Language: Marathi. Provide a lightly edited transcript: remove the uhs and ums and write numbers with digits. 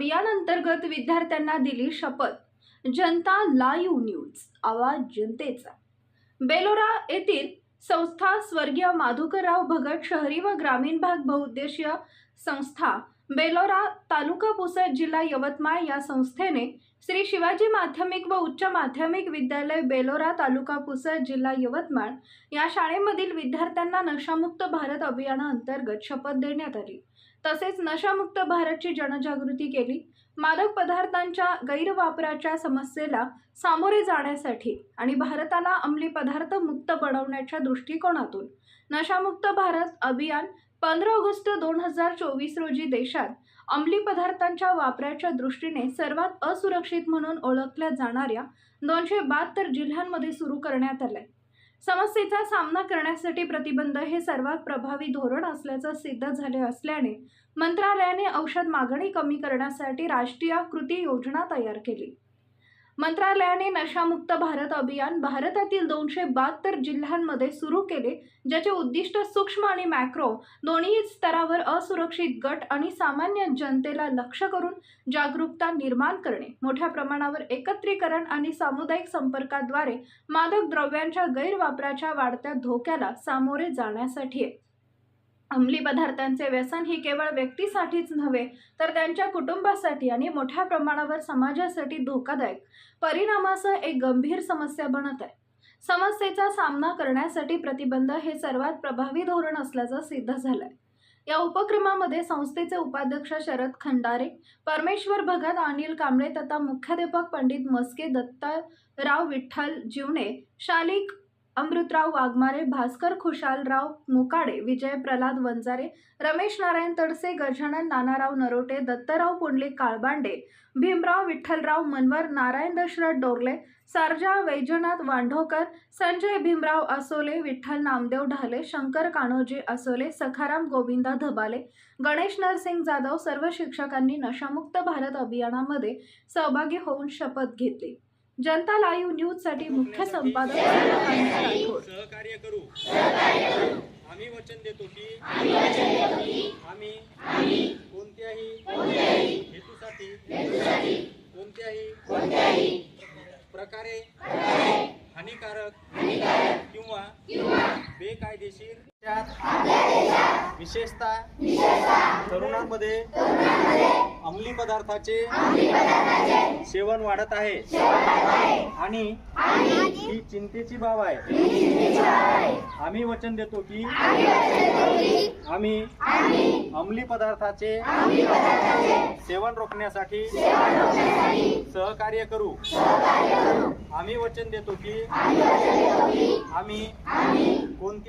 अभियान अंतर्गत विद्यार्थ्यांना दिली शपथ. जनता लाईव्ह न्यूज, आवाज जनतेचा. बेलोरा येथील संस्था स्वर्गीय माधुकरराव भगत शहरी व ग्रामीण भाग बहुउद्देशीय संस्था बेलोरा, तालुका पुसद, जिल्हा यवतमाळ या संस्थेने श्री शिवाजी माध्यमिक व उच्च माध्यमिक विद्यालय बेलोरा, तालुका पुसद, जिल्हा यवतमाळ या शाळेमधील विद्यार्थ्यांना नशामुक्त भारत अभियानाअंतर्गत शपथ देण्यात आली. तसेच नशामुक्त भारतची जनजागृती केली. मादक पदार्थांच्या गैरवापराच्या समस्येला सामोरे जाण्यासाठी आणि भारताला अंमली पदार्थ मुक्त बनवण्याच्या दृष्टिकोनातून नशामुक्त भारत अभियान 15 ऑगस्ट 2024 रोजी देशात अंमली पदार्थांच्या वापराच्या दृष्टीने सर्वात असुरक्षित म्हणून ओळखल्या जाणाऱ्या 272 जिल्ह्यांमध्ये सुरू करण्यात आले. समस्येचा सामना करण्यासाठी प्रतिबंध हे सर्वात प्रभावी धोरण असल्याचं सिद्ध झाले असल्याने मंत्रालयाने औषध मागणी कमी करण्यासाठी राष्ट्रीय कृती योजना तयार केली. मंत्रालयाने नशामुक्त भारत अभियान भारतातील 272 जिल्ह्यांमध्ये सुरू केले, ज्याचे उद्दिष्ट सूक्ष्म आणि मॅक्रो दोन्ही स्तरावर असुरक्षित गट आणि सामान्य जनतेला लक्ष्य करून जागरूकता निर्माण करणे, मोठ्या प्रमाणावर एकत्रीकरण आणि सामुदायिक संपर्काद्वारे मादक द्रव्यांच्या गैरवापराच्या वाढत्या धोक्याला सामोरे जाण्यासाठी आहे. अंमली पदार्थांचे व्यसन ही केवळ व्यक्तीसाठीच नव्हे तर त्यांच्या कुटुंबासाठी आणि मोठ्या प्रमाणावर समाजासाठी धोकादायक परिणामासह एक गंभीर समस्या बनत आहे. समस्येचा सामना करण्यासाठी प्रतिबंध हे सर्वात प्रभावी धोरण असल्याचं सिद्ध झालंय. या उपक्रमामध्ये संस्थेचे उपाध्यक्ष शरद खंडारे, परमेश्वर भगत, अनिल कांबळे तथा मुख्याध्यापक पंडित मस्के, दत्ताराव विठ्ठल जीवने, शालिक अमृतराव वाघमारे, भास्कर खुशालराव मुकाडे, विजय प्रल्हाद वंजारे, रमेश नारायण तडसे, गजानन नानाराव नरोटे, दत्तराव पुंडलिक काळबांडे, भीमराव विठ्ठलराव मनवर, नारायण दशरथ डोरले, सारजा वैजनाथ वांढोकर, संजय भीमराव असोले, विठ्ठल नामदेव ढाले, शंकर कान्होजी असोले, सखाराम गोविंदा धबाले, गणेश नरसिंग जाधव सर्व शिक्षकांनी नशामुक्त भारत अभियानामध्ये सहभागी होऊन शपथ घेतली. जनता लाईव्ह न्यूज साठी मुख्य संपादक सहकार्य करू. आम्ही वचन देतो की आम्ही कोणत्याही हेतूसाठी कोणत्याही प्रकारे हानिकारक किंवा बेकायदेशीर विशेषतः तरुणांमध्ये अंमली पदार्थाचे सेवन वाढत आहे आणि ही चिंतेची बाब आहे. आम्ही वचन देतो की आम्ही अंमली पदार्थाचे सेवन रोखण्यासाठी सहकार्य करू. आम्ही वचन देतो की आम्ही कोणत्या